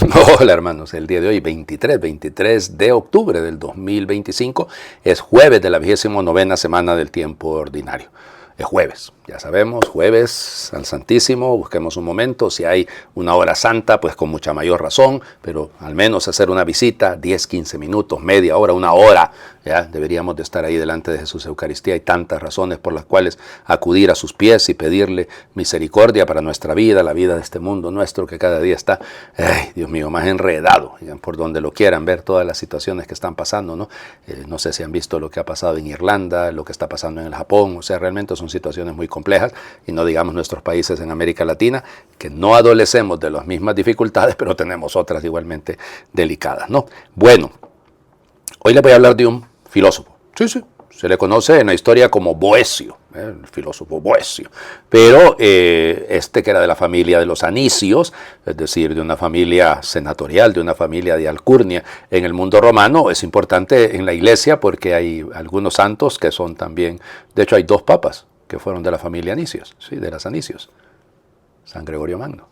Hola hermanos, el día de hoy 23 de octubre del 2025 es jueves de la 29ª semana del tiempo ordinario. Es jueves, ya sabemos, jueves al Santísimo, busquemos un momento, si hay una hora santa, pues con mucha mayor razón, pero al menos hacer una visita, 10, 15 minutos, media hora, una hora, ya deberíamos de estar ahí delante de Jesús Eucaristía. Hay tantas razones por las cuales acudir a sus pies y pedirle misericordia para nuestra vida, la vida de este mundo nuestro que cada día está, ay, Dios mío, más enredado, por donde lo quieran ver todas las situaciones que están pasando, ¿no? No sé si han visto lo que ha pasado en Irlanda, lo que está pasando en el Japón, o sea, realmente son situaciones muy complejas, y no digamos nuestros países en América Latina, que no adolecemos de las mismas dificultades, pero tenemos otras igualmente delicadas, ¿no? Bueno, hoy les voy a hablar de un filósofo. Sí, se le conoce en la historia como Boecio, el filósofo Boecio, pero que era de la familia de los Anicios, es decir, de una familia senatorial, de una familia de alcurnia en el mundo romano. Es importante en la iglesia porque hay algunos santos que son también, de hecho hay dos papas que fueron de la familia Anicios, sí, de las Anicios. San Gregorio Magno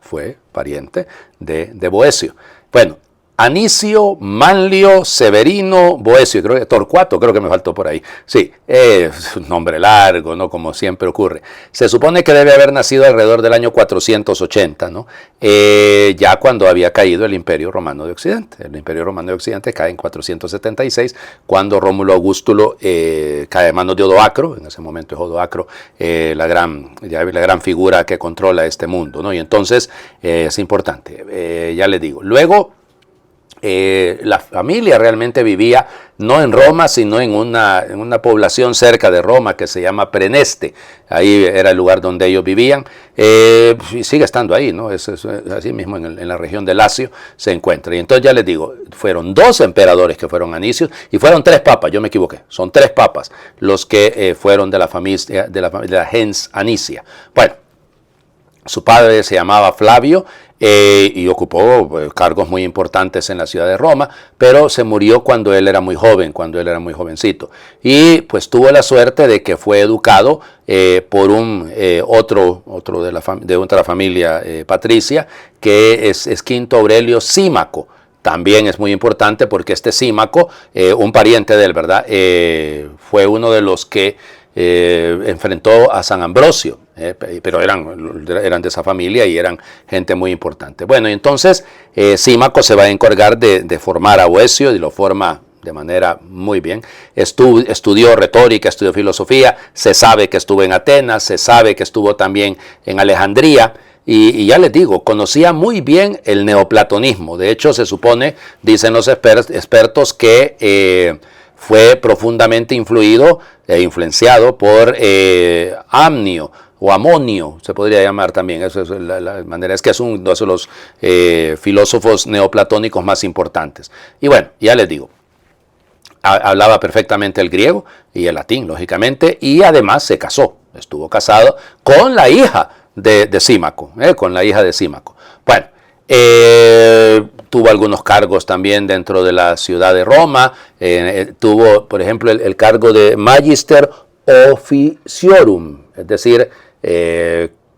fue pariente de Boecio. Bueno, Anicio, Manlio, Severino, Boecio, creo que Torcuato, creo que me faltó por ahí. Sí, es un nombre largo, ¿no? Como siempre ocurre. Se supone que debe haber nacido alrededor del año 480, ¿no? Ya cuando había caído el Imperio Romano de Occidente. El Imperio Romano de Occidente cae en 476, cuando Rómulo Augustulo cae en manos de Odoacro. En ese momento es Odoacro la gran figura que controla este mundo, ¿no? Y entonces es importante, ya les digo. Luego, la familia realmente vivía no en Roma, sino en una población cerca de Roma que se llama Preneste. Ahí era el lugar donde ellos vivían, y sigue estando ahí, ¿no? Es así mismo en la región de Lacio se encuentra. Y entonces ya les digo, fueron dos emperadores que fueron Anicios, y fueron tres papas, yo me equivoqué, son tres papas los que fueron de la familia de la gens Anicia. Bueno, su padre se llamaba Flavio, y ocupó cargos muy importantes en la ciudad de Roma, pero se murió cuando él era muy joven, cuando él era muy jovencito. Y pues tuvo la suerte de que fue educado por otro de otra familia patricia, que es Quinto Aurelio Símaco. También es muy importante porque este Símaco, un pariente de él, ¿verdad? Fue uno de los que enfrentó a San Ambrosio, pero eran de esa familia y eran gente muy importante. Bueno, y entonces Símaco se va a encargar de formar a Boecio, y lo forma de manera muy bien. Estudió retórica, estudió filosofía, se sabe que estuvo en Atenas, se sabe que estuvo también en Alejandría. Y ya les digo, conocía muy bien el neoplatonismo. De hecho, se supone, dicen los expertos, que fue profundamente influido e influenciado por Amnio o Amonio, se podría llamar también. Eso es la manera, es que es uno de los filósofos neoplatónicos más importantes. Y bueno, ya les digo, hablaba perfectamente el griego y el latín, lógicamente, y además se casó, estuvo casado con la hija de Símaco, con la hija de Símaco. Bueno, tuvo algunos cargos también dentro de la ciudad de Roma. Tuvo, por ejemplo, el cargo de Magister Officiorum, es decir,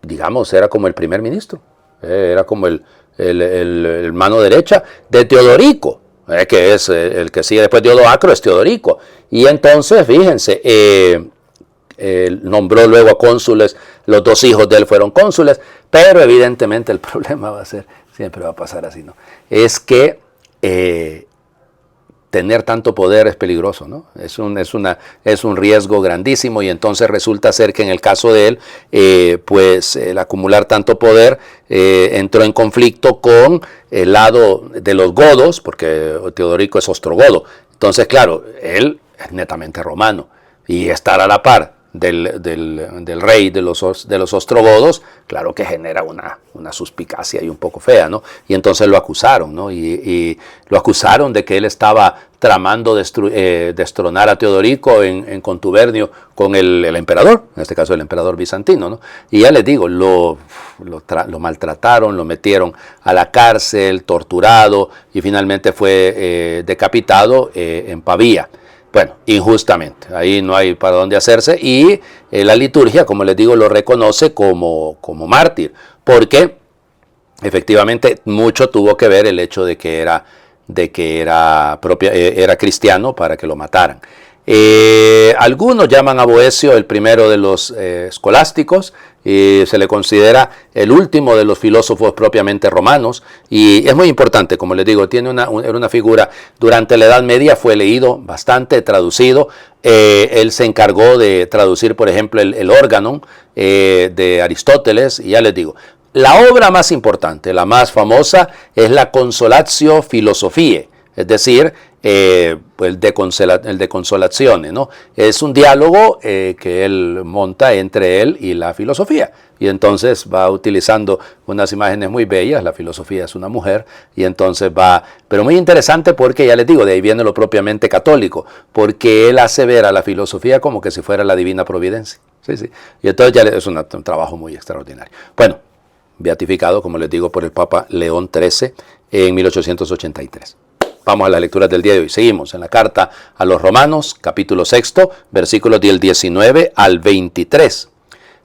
digamos, era como el primer ministro, era como el mano derecha de Teodorico, que es el que sigue después de Odoacro, es Teodorico. Y entonces, fíjense, nombró luego a cónsules, los dos hijos de él fueron cónsules, pero evidentemente el problema va a ser, siempre va a pasar así, ¿no? Es que tener tanto poder es peligroso, ¿no? Es un riesgo grandísimo, y entonces resulta ser que en el caso de él, pues el acumular tanto poder entró en conflicto con el lado de los godos, porque Teodorico es ostrogodo. Entonces, claro, él es netamente romano, y estar a la par del rey de los ostrogodos, claro que genera una suspicacia y un poco fea, ¿no? Y entonces lo acusaron, ¿no? Y lo acusaron de que él estaba tramando destronar a Teodorico en contubernio con el emperador, en este caso el emperador bizantino, ¿no? Y ya les digo, lo maltrataron, lo metieron a la cárcel, torturado, y finalmente fue decapitado en Pavía. Bueno, injustamente, ahí no hay para dónde hacerse, y la liturgia, como les digo, lo reconoce como mártir, porque efectivamente mucho tuvo que ver el hecho de que era cristiano para que lo mataran. Algunos llaman a Boecio el primero de los escolásticos, y se le considera el último de los filósofos propiamente romanos, y es muy importante, como les digo, era una figura, durante la Edad Media fue leído bastante, traducido. Él se encargó de traducir, por ejemplo, el Organon de Aristóteles, y ya les digo, la obra más importante, la más famosa, es la Consolatio Philosophiae, es decir, el de Consolazione, ¿no? Es un diálogo que él monta entre él y la filosofía. Y entonces va utilizando unas imágenes muy bellas. La filosofía es una mujer. Y entonces va, pero muy interesante porque, ya les digo, de ahí viene lo propiamente católico. Porque él hace ver a la filosofía como que si fuera la divina providencia. Sí, sí. Y entonces ya es un trabajo muy extraordinario. Bueno, beatificado, como les digo, por el Papa León XIII en 1883. Vamos a las lecturas del día de hoy. Seguimos en la carta a los Romanos, capítulo 6, versículos del 19 al 23.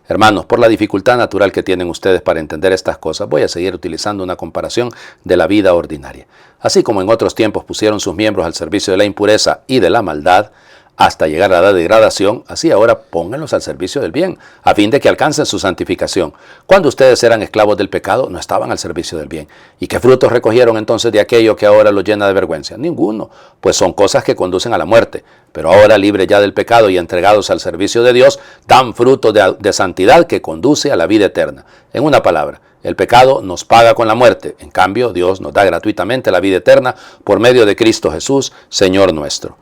Hermanos, por la dificultad natural que tienen ustedes para entender estas cosas, voy a seguir utilizando una comparación de la vida ordinaria. Así como en otros tiempos pusieron sus miembros al servicio de la impureza y de la maldad, hasta llegar a la degradación, así ahora pónganlos al servicio del bien, a fin de que alcancen su santificación. Cuando ustedes eran esclavos del pecado, no estaban al servicio del bien. ¿Y qué frutos recogieron entonces de aquello que ahora los llena de vergüenza? Ninguno, pues son cosas que conducen a la muerte. Pero ahora, libres ya del pecado y entregados al servicio de Dios, dan fruto de santidad que conduce a la vida eterna. En una palabra, el pecado nos paga con la muerte. En cambio, Dios nos da gratuitamente la vida eterna por medio de Cristo Jesús, Señor nuestro.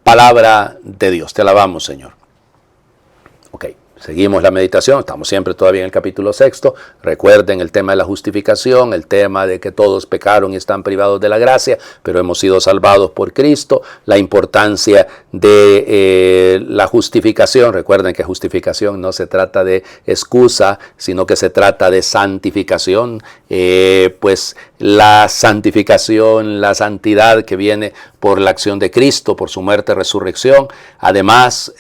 Palabra de Dios. Te alabamos, Señor. Ok, seguimos la meditación. Estamos siempre todavía en el capítulo 6. Recuerden el tema de la justificación, el tema de que todos pecaron y están privados de la gracia, pero hemos sido salvados por Cristo. La importancia de la justificación. Recuerden que justificación no se trata de excusa, sino que se trata de santificación. Pues la santificación, la santidad que viene por la acción de Cristo, por su muerte y resurrección. Además,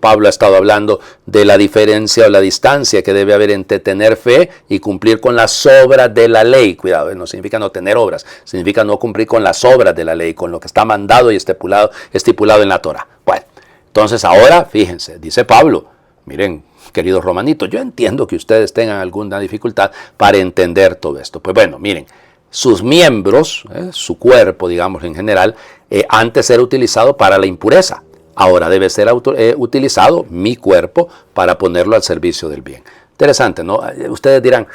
Pablo ha estado hablando de la diferencia o la distancia que debe haber entre tener fe y cumplir con las obras de la ley. Cuidado, no significa no tener obras, significa no cumplir con las obras de la ley, con lo que está mandado y estipulado en la Torah. Bueno, entonces ahora, fíjense, dice Pablo, miren, queridos romanitos, yo entiendo que ustedes tengan alguna dificultad para entender todo esto. Pues bueno, miren, sus miembros, su cuerpo, digamos en general, antes era utilizado para la impureza. Ahora debe ser utilizado mi cuerpo para ponerlo al servicio del bien. Interesante, ¿no? Ustedes dirán,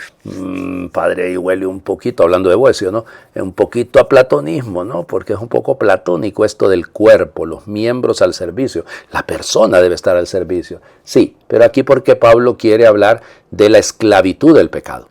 padre, y huele un poquito, hablando de Boecio, ¿no? Un poquito a platonismo, ¿no? Porque es un poco platónico esto del cuerpo, los miembros al servicio. La persona debe estar al servicio. Sí, pero aquí porque Pablo quiere hablar de la esclavitud del pecado.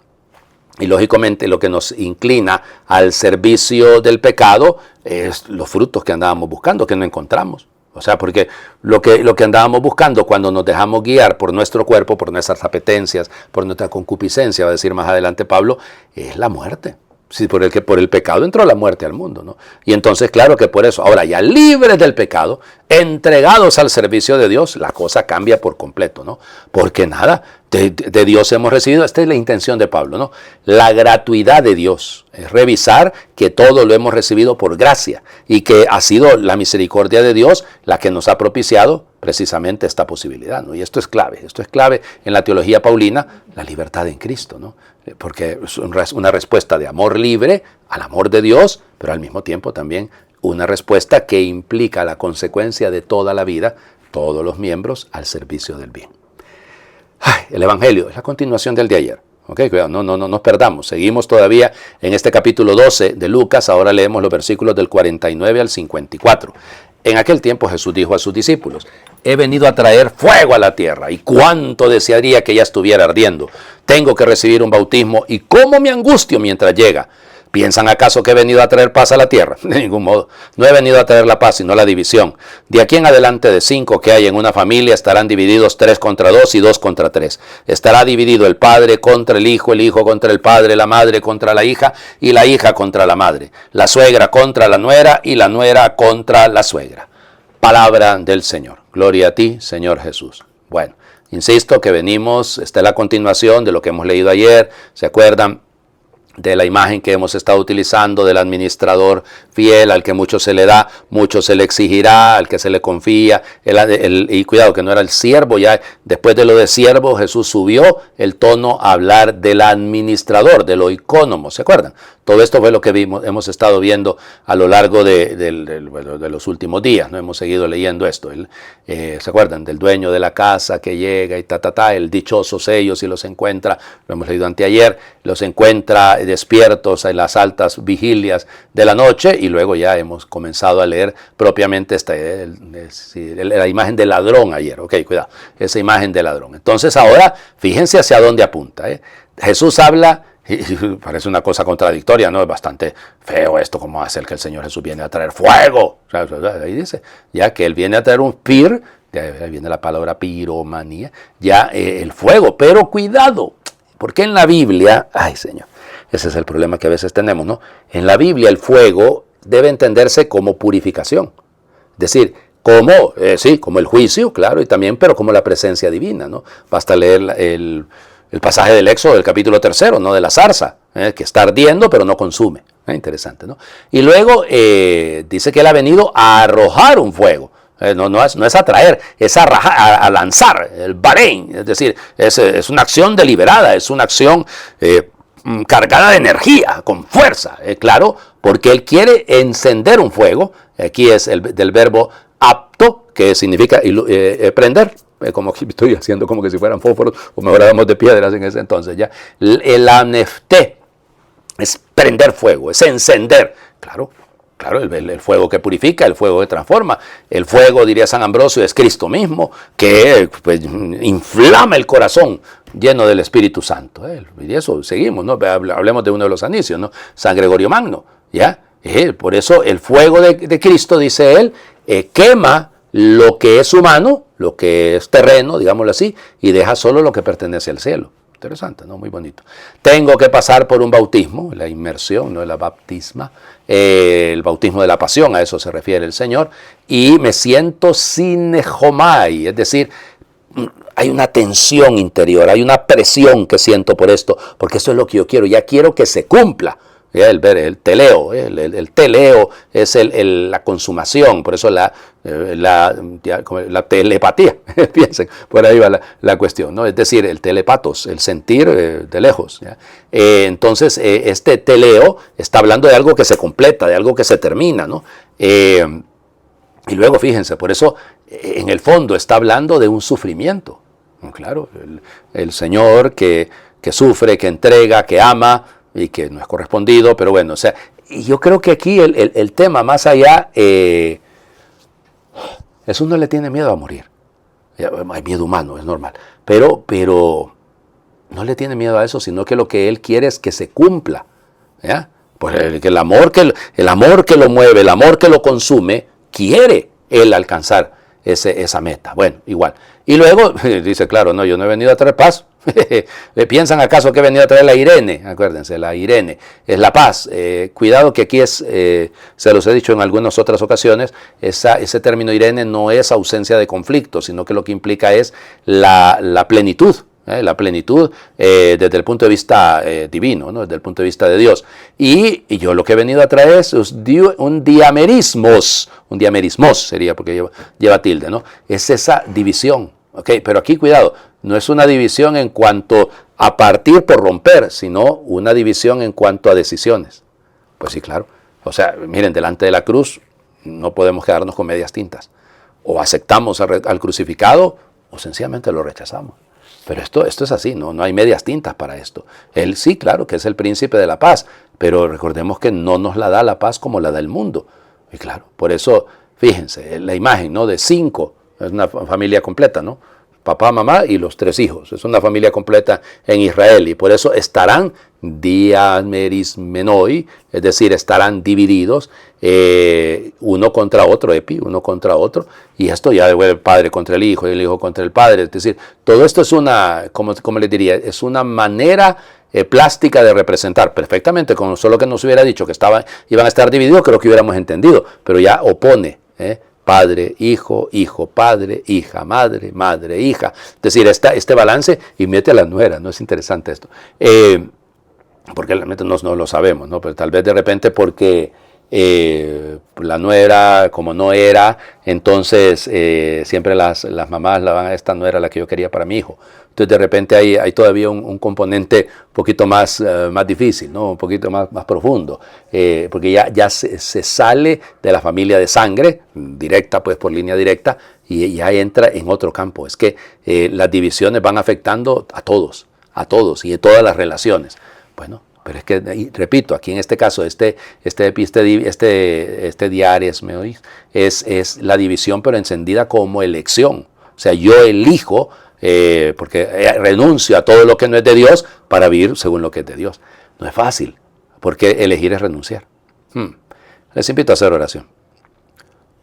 Y lógicamente lo que nos inclina al servicio del pecado es los frutos que andábamos buscando, que no encontramos. O sea, porque lo que andábamos buscando cuando nos dejamos guiar por nuestro cuerpo, por nuestras apetencias, por nuestra concupiscencia, va a decir más adelante Pablo, es la muerte. Sí, por el pecado entró la muerte al mundo, ¿no? Y entonces, claro que por eso, ahora ya libres del pecado, entregados al servicio de Dios, la cosa cambia por completo, ¿no? Porque nada, de Dios hemos recibido, esta es la intención de Pablo, ¿no? La gratuidad de Dios, es revisar que todo lo hemos recibido por gracia y que ha sido la misericordia de Dios la que nos ha propiciado precisamente esta posibilidad, ¿no? Y esto es clave en la teología paulina, la libertad en Cristo, ¿no? Porque es una respuesta de amor libre al amor de Dios, pero al mismo tiempo también una respuesta que implica la consecuencia de toda la vida, todos los miembros al servicio del bien. El Evangelio es la continuación del de ayer. Okay, cuidado, no nos perdamos. Seguimos todavía en este capítulo 12 de Lucas. Ahora leemos los versículos del 49 al 54. En aquel tiempo Jesús dijo a sus discípulos, he venido a traer fuego a la tierra, y cuánto desearía que ya estuviera ardiendo. Tengo que recibir un bautismo, y cómo me angustio mientras llega. ¿Piensan acaso que he venido a traer paz a la tierra? De ningún modo. No he venido a traer la paz, sino la división. De aquí en adelante, de 5 que hay en una familia, estarán divididos 3 contra 2 y 2 contra 3. Estará dividido el padre contra el hijo contra el padre, la madre contra la hija y la hija contra la madre. La suegra contra la nuera y la nuera contra la suegra. Palabra del Señor. Gloria a ti, Señor Jesús. Bueno, insisto que venimos, esta es la continuación de lo que hemos leído ayer. ¿Se acuerdan? de la imagen que hemos estado utilizando del administrador fiel, al que mucho se le da, mucho se le exigirá, al que se le confía, y cuidado que no era el siervo, ya después de lo de siervo Jesús subió el tono a hablar del administrador, del oikónomo, ¿se acuerdan? Todo esto fue lo que hemos estado viendo a lo largo de los últimos días, ¿no? Hemos seguido leyendo esto. ¿Se acuerdan? Del dueño de la casa que llega y el dichosos ellos y los encuentra, lo hemos leído anteayer, los encuentra despiertos en las altas vigilias de la noche, y luego ya hemos comenzado a leer propiamente la imagen del ladrón ayer. Ok, cuidado, esa imagen del ladrón. Entonces ahora, fíjense hacia dónde apunta. Jesús habla. Y parece una cosa contradictoria, ¿no? Es bastante feo esto, ¿cómo hacer que el Señor Jesús viene a traer fuego? O sea, ahí dice, ya que Él viene a traer un pir, de ahí viene la palabra piromanía, ya el fuego, pero cuidado, porque en la Biblia, ay Señor, ese es el problema que a veces tenemos, ¿no? En la Biblia el fuego debe entenderse como purificación, es decir, como el juicio, claro, y también, pero como la presencia divina, ¿no? Basta leer el pasaje del Éxodo del capítulo 3, ¿no? De la zarza, que está ardiendo pero no consume. Interesante, ¿no? Y luego dice que Él ha venido a arrojar un fuego. No es atraer, es a lanzar, el barein. Es decir, es una acción deliberada, es una acción cargada de energía, con fuerza. Claro, porque Él quiere encender un fuego. Aquí es del verbo apto, que significa prender. Como que estoy haciendo como que si fueran fósforos, o mejor hablamos de piedras en ese entonces ya. El anefté es prender fuego, es encender. Claro, el fuego que purifica, el fuego que transforma. El fuego, diría San Ambrosio, es Cristo mismo, que pues, inflama el corazón lleno del Espíritu Santo. Y eso seguimos, ¿no? Hablemos de uno de los anicios, ¿no? San Gregorio Magno, ¿ya? Por eso el fuego de Cristo, dice él, quema lo que es humano, lo que es terreno, digámoslo así, y deja solo lo que pertenece al cielo. Interesante, ¿no? Muy bonito. Tengo que pasar por un bautismo, la inmersión, no la baptisma, el bautismo de la pasión, a eso se refiere el Señor, y me siento sinejomai, es decir, hay una tensión interior, hay una presión que siento por esto, porque esto es lo que yo quiero, ya quiero que se cumpla. El teleo, el teleo es la consumación, por eso la telepatía, piensen, por ahí va la cuestión, ¿no? Es decir, el telepatos, el sentir de lejos. Entonces, este teleo está hablando de algo que se completa, de algo que se termina, ¿no? Y luego, fíjense, por eso, en el fondo está hablando de un sufrimiento. Claro, el Señor que sufre, que entrega, que ama, y que no es correspondido, pero bueno, o sea, y yo creo que aquí el tema más allá, Jesús no le tiene miedo a morir. Hay miedo humano, es normal, pero no le tiene miedo a eso, sino que lo que Él quiere es que se cumpla, ¿ya? Pues el amor que lo mueve, el amor que lo consume, quiere Él alcanzar esa meta. Bueno, igual. Y luego dice, claro, no, yo no he venido a traer paz. ¿Le piensan acaso que he venido a traer la Irene? Acuérdense, la Irene es la paz. Cuidado que aquí se los he dicho en algunas otras ocasiones, ese término Irene no es ausencia de conflicto, sino que lo que implica es la plenitud. La plenitud desde el punto de vista divino, ¿no? Desde el punto de vista de Dios. Y yo lo que he venido a traer es un diamerismos sería porque lleva tilde, ¿no? Es esa división, ¿ok? Pero aquí cuidado, no es una división en cuanto a partir por romper, sino una división en cuanto a decisiones. Pues sí, claro. O sea, miren, delante de la cruz no podemos quedarnos con medias tintas. O aceptamos al crucificado o sencillamente lo rechazamos. Pero esto es así, no hay medias tintas para esto. Él sí, claro, que es el príncipe de la paz, pero recordemos que no nos la da la paz como la da el mundo. Y claro, por eso, fíjense, la imagen, ¿no? De 5, es una familia completa, ¿no? Papá, mamá y los 3 hijos. Es una familia completa en Israel y por eso estarán diamerismenoi, es decir, estarán divididos uno contra otro, uno contra otro, y esto ya el padre contra el hijo y el hijo contra el padre. Es decir, todo esto es una, ¿cómo les diría? Es una manera plástica de representar perfectamente, con solo que nos hubiera dicho que iban a estar divididos, creo que hubiéramos entendido, pero ya opone, padre, hijo, hijo, padre, hija, madre, madre, hija. Es decir, este balance y mete a la nuera, ¿no? Es interesante esto. porque realmente no lo sabemos, ¿no? Pero tal vez de repente porque la nuera, como no era, entonces siempre las mamás la van a, esta no era la que yo quería para mi hijo. Entonces de repente hay todavía un componente un poquito más difícil, ¿no? Un poquito más profundo, porque ya se sale de la familia de sangre, directa, pues por línea directa, y ya entra en otro campo. Es que las divisiones van afectando a todos y en todas las relaciones. Bueno, pero es que, repito, aquí en este caso, este diaries, ¿me oís? Es la división, pero encendida como elección. O sea, yo elijo, porque renuncio a todo lo que no es de Dios para vivir según lo que es de Dios. No es fácil, porque elegir es renunciar. Les invito a hacer oración.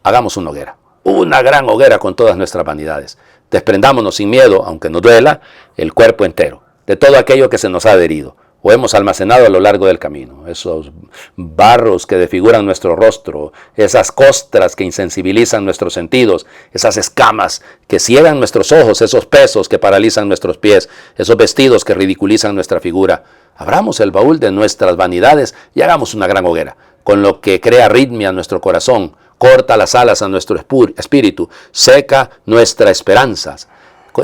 Hagamos una hoguera, una gran hoguera con todas nuestras vanidades. Desprendámonos sin miedo, aunque nos duela, el cuerpo entero, de todo aquello que se nos ha adherido o hemos almacenado a lo largo del camino, esos barros que desfiguran nuestro rostro, esas costras que insensibilizan nuestros sentidos, esas escamas que ciegan nuestros ojos, esos pesos que paralizan nuestros pies, esos vestidos que ridiculizan nuestra figura. Abramos el baúl de nuestras vanidades y hagamos una gran hoguera, con lo que crea arritmia en nuestro corazón, corta las alas a nuestro espíritu, seca nuestras esperanzas,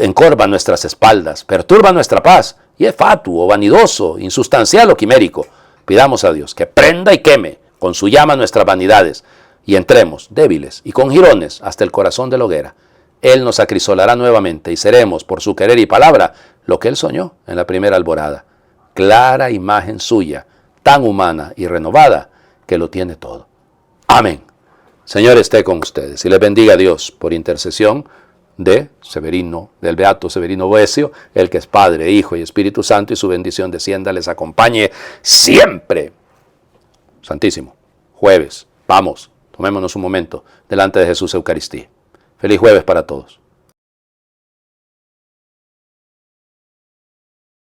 encorva nuestras espaldas, perturba nuestra paz, y es fatuo, vanidoso, insustancial o quimérico. Pidamos a Dios que prenda y queme con su llama nuestras vanidades y entremos, débiles y con jirones, hasta el corazón de la hoguera. Él nos acrisolará nuevamente y seremos, por su querer y palabra, lo que Él soñó en la primera alborada. Clara imagen suya, tan humana y renovada, que lo tiene todo. Amén. Señor esté con ustedes y les bendiga Dios por intercesión de Severino, del Beato Severino Boecio, el que es Padre, Hijo y Espíritu Santo, y su bendición descienda, les acompañe siempre. Santísimo, jueves, vamos, tomémonos un momento delante de Jesús Eucaristía. Feliz jueves para todos.